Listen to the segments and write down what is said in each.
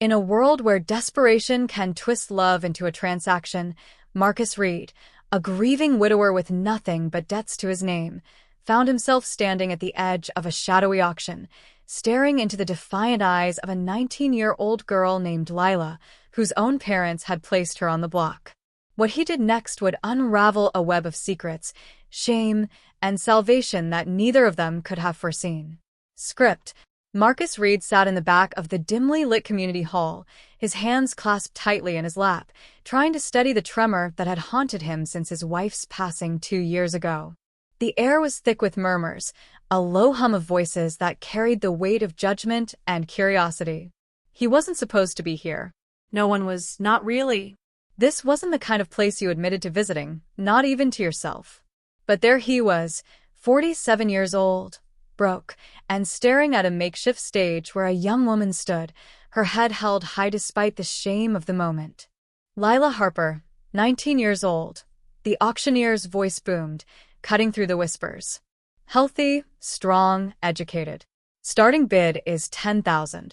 In a world where desperation can twist love into a transaction, Marcus Reed, a grieving widower with nothing but debts to his name, found himself standing at the edge of a shadowy auction, staring into the defiant eyes of a 19-year-old girl named Lila, whose own parents had placed her on the block. What he did next would unravel a web of secrets, shame, and salvation that neither of them could have foreseen. Script: Marcus Reed sat in the back of the dimly lit community hall, his hands clasped tightly in his lap, trying to steady the tremor that had haunted him since his wife's passing 2 years ago. The air was thick with murmurs, a low hum of voices that carried the weight of judgment and curiosity. He wasn't supposed to be here. No one was, not really. This wasn't the kind of place you admitted to visiting, not even to yourself. But there he was, 47 years old, broke, and staring at a makeshift stage where a young woman stood, her head held high despite the shame of the moment. Lila Harper, 19 years old. The auctioneer's voice boomed, cutting through the whispers. Healthy, strong, educated. Starting bid is $10,000.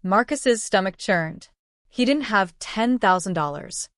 Marcus's stomach churned. He didn't have $10,000.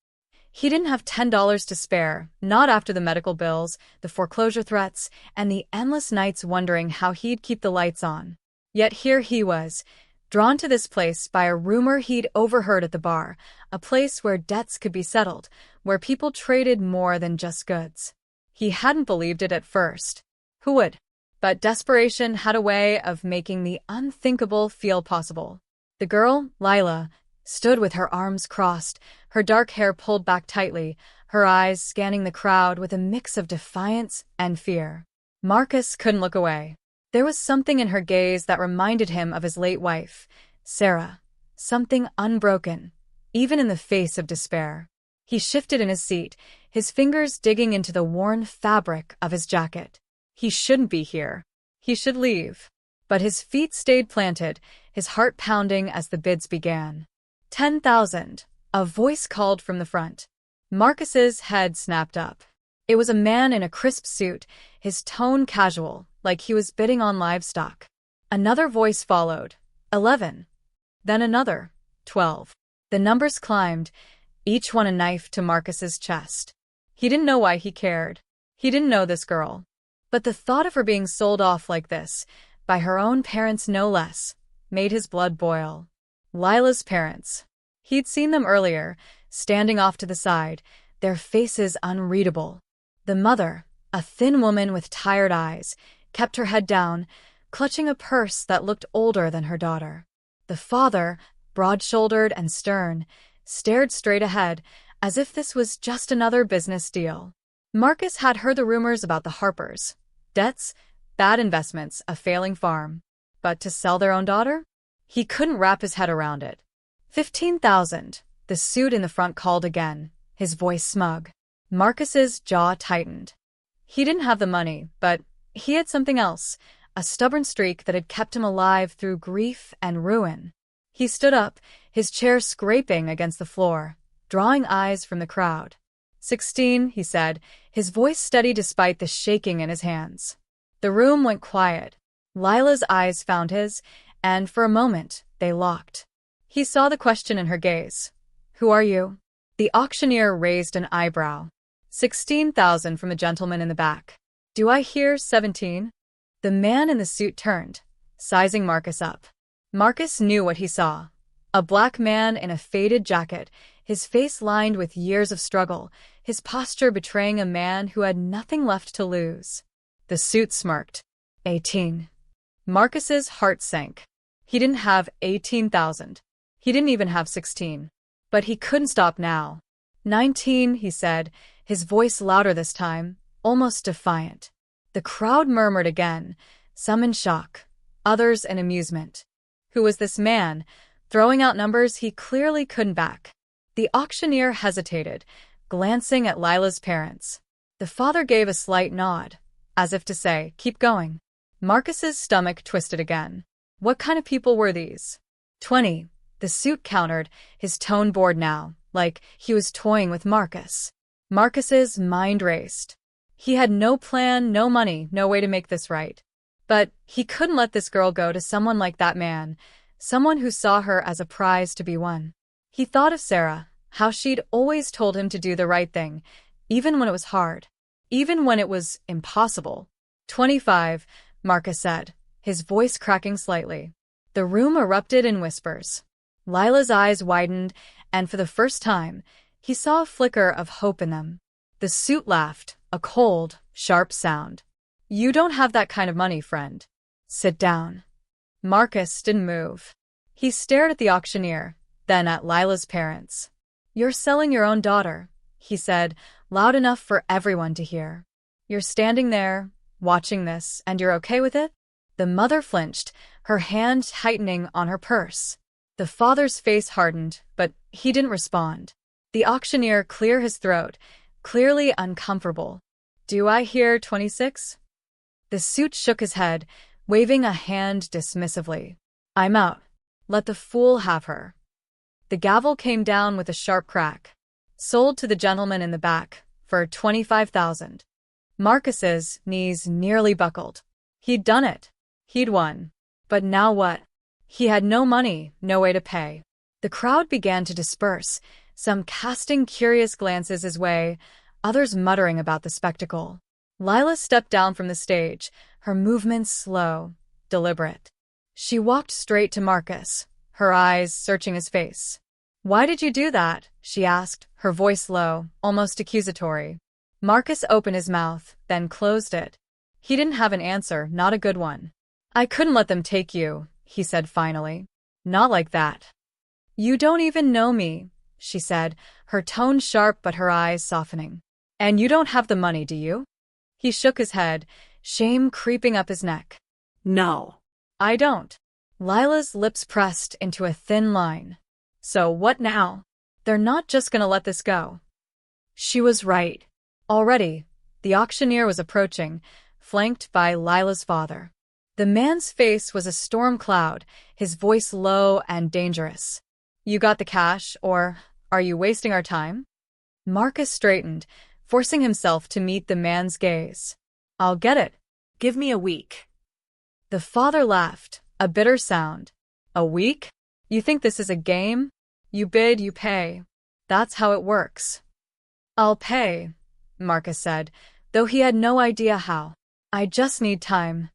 He didn't have $10 to spare, not after the medical bills, the foreclosure threats, and the endless nights wondering how he'd keep the lights on. Yet here he was, drawn to this place by a rumor he'd overheard at the bar, a place where debts could be settled, where people traded more than just goods. He hadn't believed it at first. Who would? But desperation had a way of making the unthinkable feel possible. The girl, Lila, stood with her arms crossed, her dark hair pulled back tightly, her eyes scanning the crowd with a mix of defiance and fear. Marcus couldn't look away. There was something in her gaze that reminded him of his late wife, Sarah. Something unbroken, even in the face of despair. He shifted in his seat, his fingers digging into the worn fabric of his jacket. He shouldn't be here. He should leave. But his feet stayed planted, his heart pounding as the bids began. 10,000, a voice called from the front. Marcus's head snapped up. It was a man in a crisp suit, his tone casual, like he was bidding on livestock. Another voice followed. 11. Then another. 12. The numbers climbed, each one a knife to Marcus's chest. He didn't know why he cared. He didn't know this girl. But the thought of her being sold off like this, by her own parents no less, made his blood boil. Lila's parents. He'd seen them earlier, standing off to the side, their faces unreadable. The mother, a thin woman with tired eyes, kept her head down, clutching a purse that looked older than her daughter. The father, broad-shouldered and stern, stared straight ahead, as if this was just another business deal. Marcus had heard the rumors about the Harpers. Debts, bad investments, a failing farm. But to sell their own daughter? He couldn't wrap his head around it. 15,000, the suit in the front called again, his voice smug. Marcus's jaw tightened. He didn't have the money, but he had something else, a stubborn streak that had kept him alive through grief and ruin. He stood up, his chair scraping against the floor, drawing eyes from the crowd. 16, he said, his voice steady despite the shaking in his hands. The room went quiet. Lila's eyes found his, and for a moment, they locked. He saw the question in her gaze. Who are you? The auctioneer raised an eyebrow. 16,000 from the gentleman in the back. Do I hear 17? The man in the suit turned, sizing Marcus up. Marcus knew what he saw. A black man in a faded jacket, his face lined with years of struggle, his posture betraying a man who had nothing left to lose. The suit smirked. 18. Marcus's heart sank. He didn't have 18,000. He didn't even have 16. But he couldn't stop now. 19, he said, his voice louder this time, almost defiant. The crowd murmured again, some in shock, others in amusement. Who was this man, throwing out numbers he clearly couldn't back? The auctioneer hesitated, glancing at Lila's parents. The father gave a slight nod, as if to say, keep going. Marcus's stomach twisted again. What kind of people were these? 20. The suit countered, his tone bored now, like he was toying with Marcus. Marcus's mind raced. He had no plan, no money, no way to make this right. But he couldn't let this girl go to someone like that man, someone who saw her as a prize to be won. He thought of Sarah, how she'd always told him to do the right thing, even when it was hard, even when it was impossible. 25, Marcus said, his voice cracking slightly. The room erupted in whispers. Lila's eyes widened, and for the first time, he saw a flicker of hope in them. The suit laughed, a cold, sharp sound. You don't have that kind of money, friend. Sit down. Marcus didn't move. He stared at the auctioneer, then at Lila's parents. You're selling your own daughter, he said, loud enough for everyone to hear. You're standing there, watching this, and you're okay with it? The mother flinched, her hand tightening on her purse. The father's face hardened, but he didn't respond. The auctioneer cleared his throat, clearly uncomfortable. Do I hear 26? The suit shook his head, waving a hand dismissively. I'm out. Let the fool have her. The gavel came down with a sharp crack. Sold to the gentleman in the back, for 25,000. Marcus's knees nearly buckled. He'd done it. He'd won. But now what? He had no money, no way to pay. The crowd began to disperse, some casting curious glances his way, others muttering about the spectacle. Lila stepped down from the stage, her movements slow, deliberate. She walked straight to Marcus, her eyes searching his face. Why did you do that? She asked, her voice low, almost accusatory. Marcus opened his mouth, then closed it. He didn't have an answer, not a good one. I couldn't let them take you, he said finally. Not like that. You don't even know me, she said, her tone sharp but her eyes softening. And you don't have the money, do you? He shook his head, shame creeping up his neck. No. I don't. Lila's lips pressed into a thin line. So what now? They're not just gonna let this go. She was right. Already, the auctioneer was approaching, flanked by Lila's father. The man's face was a storm cloud, his voice low and dangerous. You got the cash, or are you wasting our time? Marcus straightened, forcing himself to meet the man's gaze. I'll get it. Give me a week. The father laughed, a bitter sound. A week? You think this is a game? You bid, you pay. That's how it works. I'll pay, Marcus said, though he had no idea how. I just need time.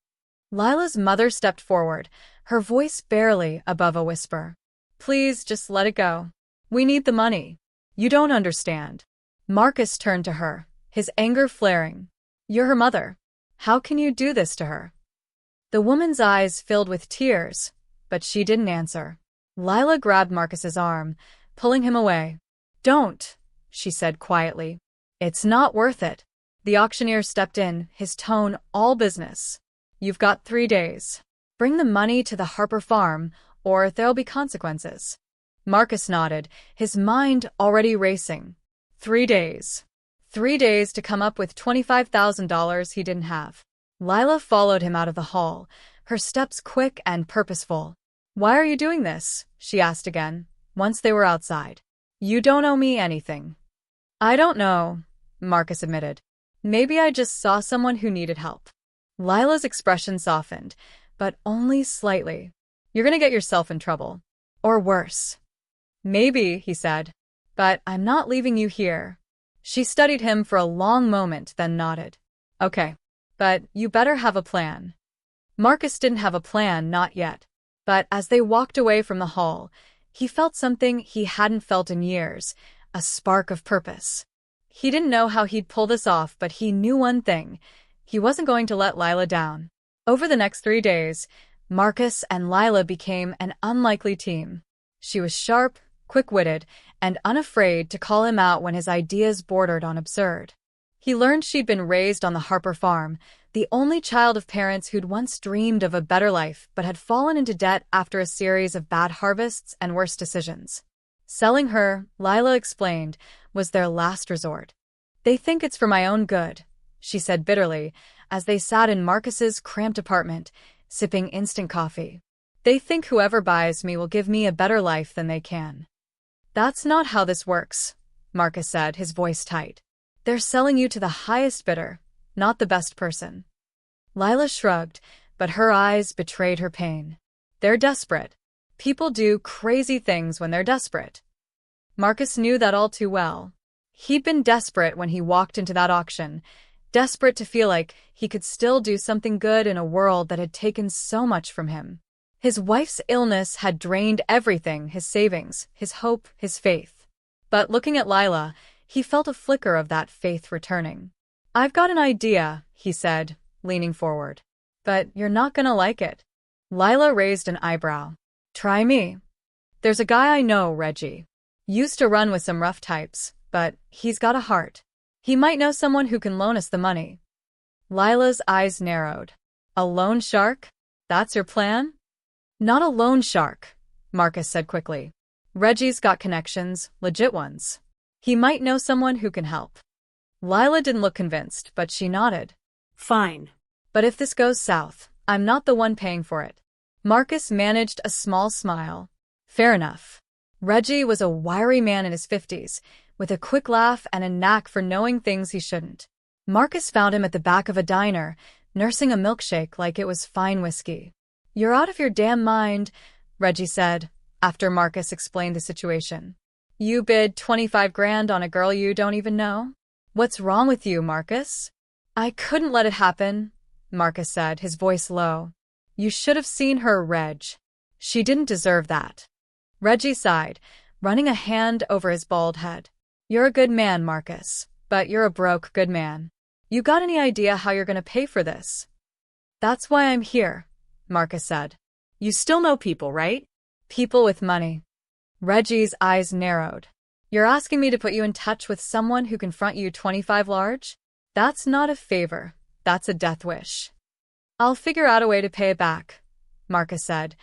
Lila's mother stepped forward, her voice barely above a whisper. Please just let it go. We need the money. You don't understand. Marcus turned to her, his anger flaring. You're her mother. How can you do this to her? The woman's eyes filled with tears, but she didn't answer. Lila grabbed Marcus's arm, pulling him away. Don't, she said quietly. It's not worth it. The auctioneer stepped in, his tone all business. You've got 3 days. Bring the money to the Harper farm, or there'll be consequences. Marcus nodded, his mind already racing. 3 days. 3 days to come up with $25,000 he didn't have. Lila followed him out of the hall, her steps quick and purposeful. Why are you doing this? She asked again, once they were outside. You don't owe me anything. I don't know, Marcus admitted. Maybe I just saw someone who needed help. Lila's expression softened, but only slightly. You're gonna get yourself in trouble. Or worse. Maybe, he said. But I'm not leaving you here. She studied him for a long moment, then nodded. Okay. But you better have a plan. Marcus didn't have a plan, not yet. But as they walked away from the hall, he felt something he hadn't felt in years, a spark of purpose. He didn't know how he'd pull this off, but he knew one thing. He wasn't going to let Lila down. Over the next 3 days, Marcus and Lila became an unlikely team. She was sharp, quick-witted, and unafraid to call him out when his ideas bordered on absurd. He learned she'd been raised on the Harper farm, the only child of parents who'd once dreamed of a better life but had fallen into debt after a series of bad harvests and worse decisions. Selling her, Lila explained, was their last resort. They think it's for my own good, she said bitterly, as they sat in Marcus's cramped apartment, sipping instant coffee. They think whoever buys me will give me a better life than they can. That's not how this works, Marcus said, his voice tight. They're selling you to the highest bidder, not the best person. Lila shrugged, but her eyes betrayed her pain. They're desperate. People do crazy things when they're desperate. Marcus knew that all too well. He'd been desperate when he walked into that auction, desperate to feel like he could still do something good in a world that had taken so much from him. His wife's illness had drained everything, his savings, his hope, his faith. But looking at Lila, he felt a flicker of that faith returning. "I've got an idea," he said, leaning forward. "But you're not gonna like it." Lila raised an eyebrow. "Try me. There's a guy I know, Reggie. Used to run with some rough types, but he's got a heart. He might know someone who can loan us the money." Lila's eyes narrowed. "A loan shark? That's your plan?" "Not a loan shark," Marcus said quickly. "Reggie's got connections, legit ones. He might know someone who can help." Lila didn't look convinced, but she nodded. "Fine. "But if this goes south, I'm not the one paying for it." Marcus managed a small smile. "Fair enough." Reggie was a wiry man in his 50s, with a quick laugh and a knack for knowing things he shouldn't. Marcus found him at the back of a diner, nursing a milkshake like it was fine whiskey. "You're out of your damn mind," Reggie said, after Marcus explained the situation. "You bid 25 grand on a girl you don't even know? What's wrong with you, Marcus?" "I couldn't let it happen," Marcus said, his voice low. "You should have seen her, Reg. She didn't deserve that." Reggie sighed, running a hand over his bald head. "You're a good man, Marcus, but you're a broke good man. You got any idea how you're gonna pay for this?" "That's why I'm here," Marcus said. You still know people, right?" "People with money." Reggie's eyes narrowed. "You're asking me to put you in touch with someone who can front you 25 large? That's not a favor, that's a death wish." "I'll figure out a way to pay it back," Marcus said,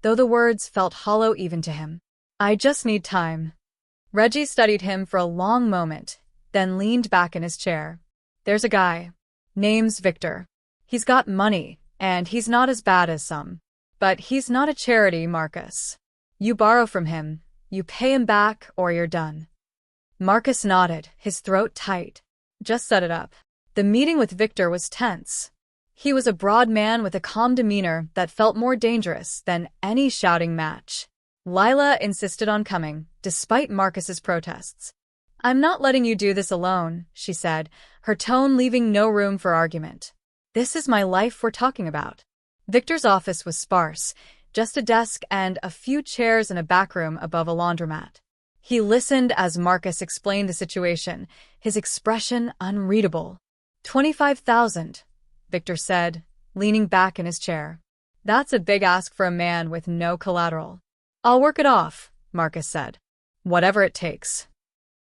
though the words felt hollow even to him. "I just need time." Reggie studied him for a long moment, then leaned back in his chair. "There's a guy. Name's Victor. He's got money, and he's not as bad as some. But he's not a charity, Marcus. You borrow from him, you pay him back, or you're done." Marcus nodded, his throat tight. "Just set it up." The meeting with Victor was tense. He was a broad man with a calm demeanor that felt more dangerous than any shouting match. Lila insisted on coming, despite Marcus's protests. "I'm not letting you do this alone," she said, her tone leaving no room for argument. "This is my life we're talking about." Victor's office was sparse, just a desk and a few chairs in a back room above a laundromat. He listened as Marcus explained the situation, his expression unreadable. 25,000, Victor said, leaning back in his chair. "That's a big ask for a man with no collateral." "I'll work it off," Marcus said. "Whatever it takes."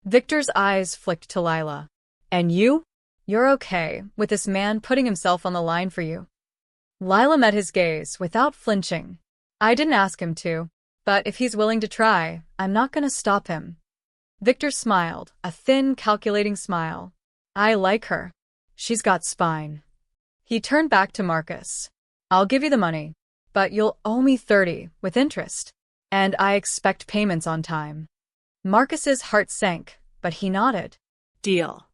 Victor's eyes flicked to Lila. "And you? You're okay with this man putting himself on the line for you?" Lila met his gaze without flinching. "I didn't ask him to, but if he's willing to try, I'm not going to stop him." Victor smiled, a thin, calculating smile. "I like her. She's got spine." He turned back to Marcus. "I'll give you the money, but you'll owe me 30 with interest, and I expect payments on time." Marcus's heart sank, but he nodded. "Deal."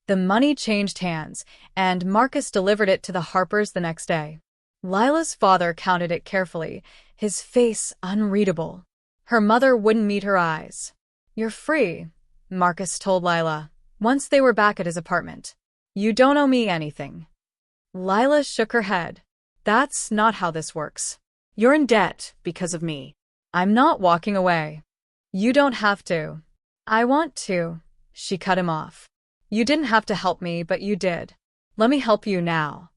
The money changed hands, and Marcus delivered it to the Harpers the next day. Lila's father counted it carefully, his face unreadable. Her mother wouldn't meet her eyes. "You're free," Marcus told Lila, once they were back at his apartment. "You don't owe me anything." Lila shook her head. "That's not how this works. You're in debt because of me." "I'm not walking away." "You don't have to." "I want to," she cut him off. "You didn't have to help me, but you did. Let me help you now."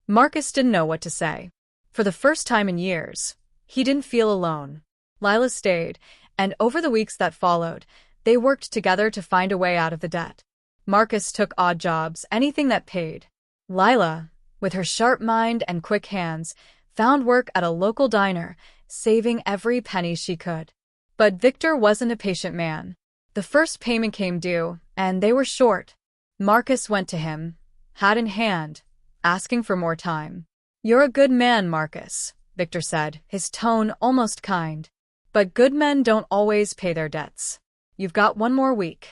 Marcus didn't know what to say. For the first time in years, he didn't feel alone. Lila stayed, and over the weeks that followed, they worked together to find a way out of the debt. Marcus took odd jobs, anything that paid. Lila, with her sharp mind and quick hands, found work at a local diner, saving every penny she could. But Victor wasn't a patient man. The first payment came due, and they were short. Marcus went to him, hat in hand, asking for more time. "You're a good man, Marcus," Victor said, his tone almost kind. "But good men don't always pay their debts. You've got one more week."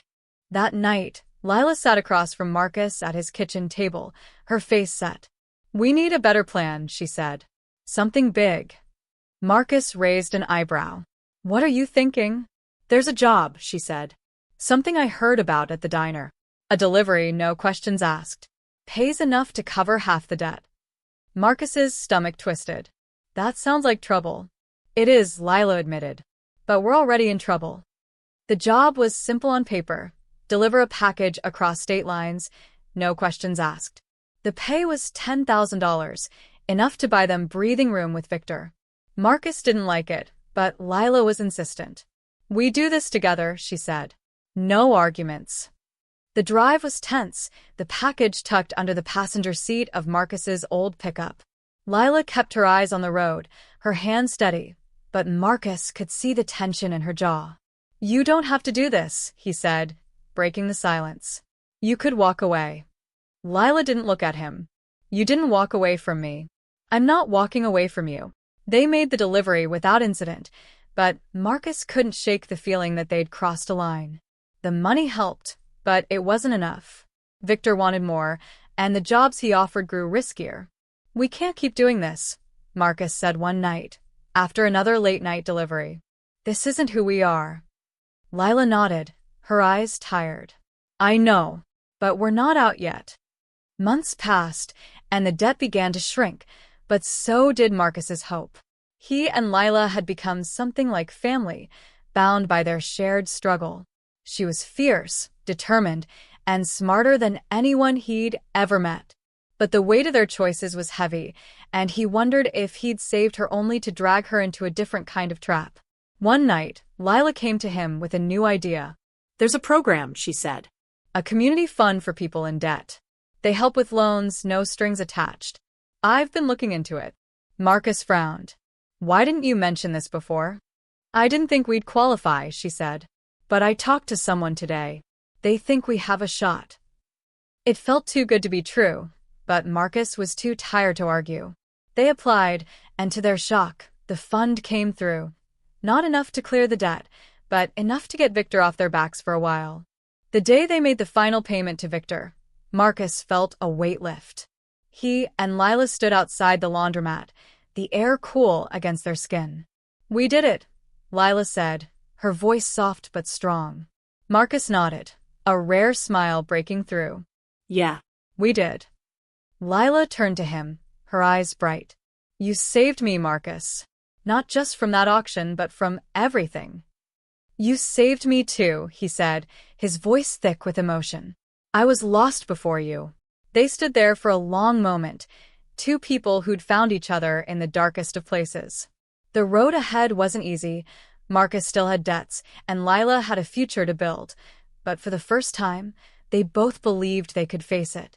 That night, Lila sat across from Marcus at his kitchen table, her face set. "We need a better plan," she said. "Something big." Marcus raised an eyebrow. What are you thinking? There's a job, she said. Something I heard about at the diner. A delivery, no questions asked. Pays enough to cover half the debt. Marcus's stomach twisted. That sounds like trouble. It is, Lila admitted. But we're already in trouble. The job was simple on paper. Deliver a package across state lines, no questions asked. The pay was $10,000, enough to buy them breathing room with Victor. Marcus didn't like it, but Lila was insistent. We do this together, she said. No arguments. The drive was tense, the package tucked under the passenger seat of Marcus's old pickup. Lila kept her eyes on the road, her hand steady, but Marcus could see the tension in her jaw. You don't have to do this, he said, breaking the silence. You could walk away. Lila didn't look at him. You didn't walk away from me. I'm not walking away from you. They made the delivery without incident, but Marcus couldn't shake the feeling that they'd crossed a line. The money helped, but it wasn't enough. Victor wanted more, and the jobs he offered grew riskier. We can't keep doing this, Marcus said one night, after another late-night delivery. This isn't who we are. Lila nodded, her eyes tired. I know, but we're not out yet. Months passed, and the debt began to shrink, but so did Marcus's hope. He and Lila had become something like family, bound by their shared struggle. She was fierce, determined, and smarter than anyone he'd ever met. But the weight of their choices was heavy, and he wondered if he'd saved her only to drag her into a different kind of trap. One night, Lila came to him with a new idea. There's a program, she said. A community fund for people in debt. They help with loans, no strings attached. I've been looking into it. Marcus frowned. Why didn't you mention this before? I didn't think we'd qualify, she said. But I talked to someone today. They think we have a shot. It felt too good to be true, but Marcus was too tired to argue. They applied, and to their shock, the fund came through. Not enough to clear the debt, but enough to get Victor off their backs for a while. The day they made the final payment to Victor, Marcus felt a weight lift. He and Lila stood outside the laundromat, the air cool against their skin. We did it, Lila said, her voice soft but strong. Marcus nodded, a rare smile breaking through. Yeah, we did. Lila turned to him, her eyes bright. You saved me, Marcus. Not just from that auction, but from everything. You saved me too, he said, his voice thick with emotion. I was lost before you. They stood there for a long moment, two people who'd found each other in the darkest of places. The road ahead wasn't easy. Marcus still had debts, and Lila had a future to build. But for the first time, they both believed they could face it.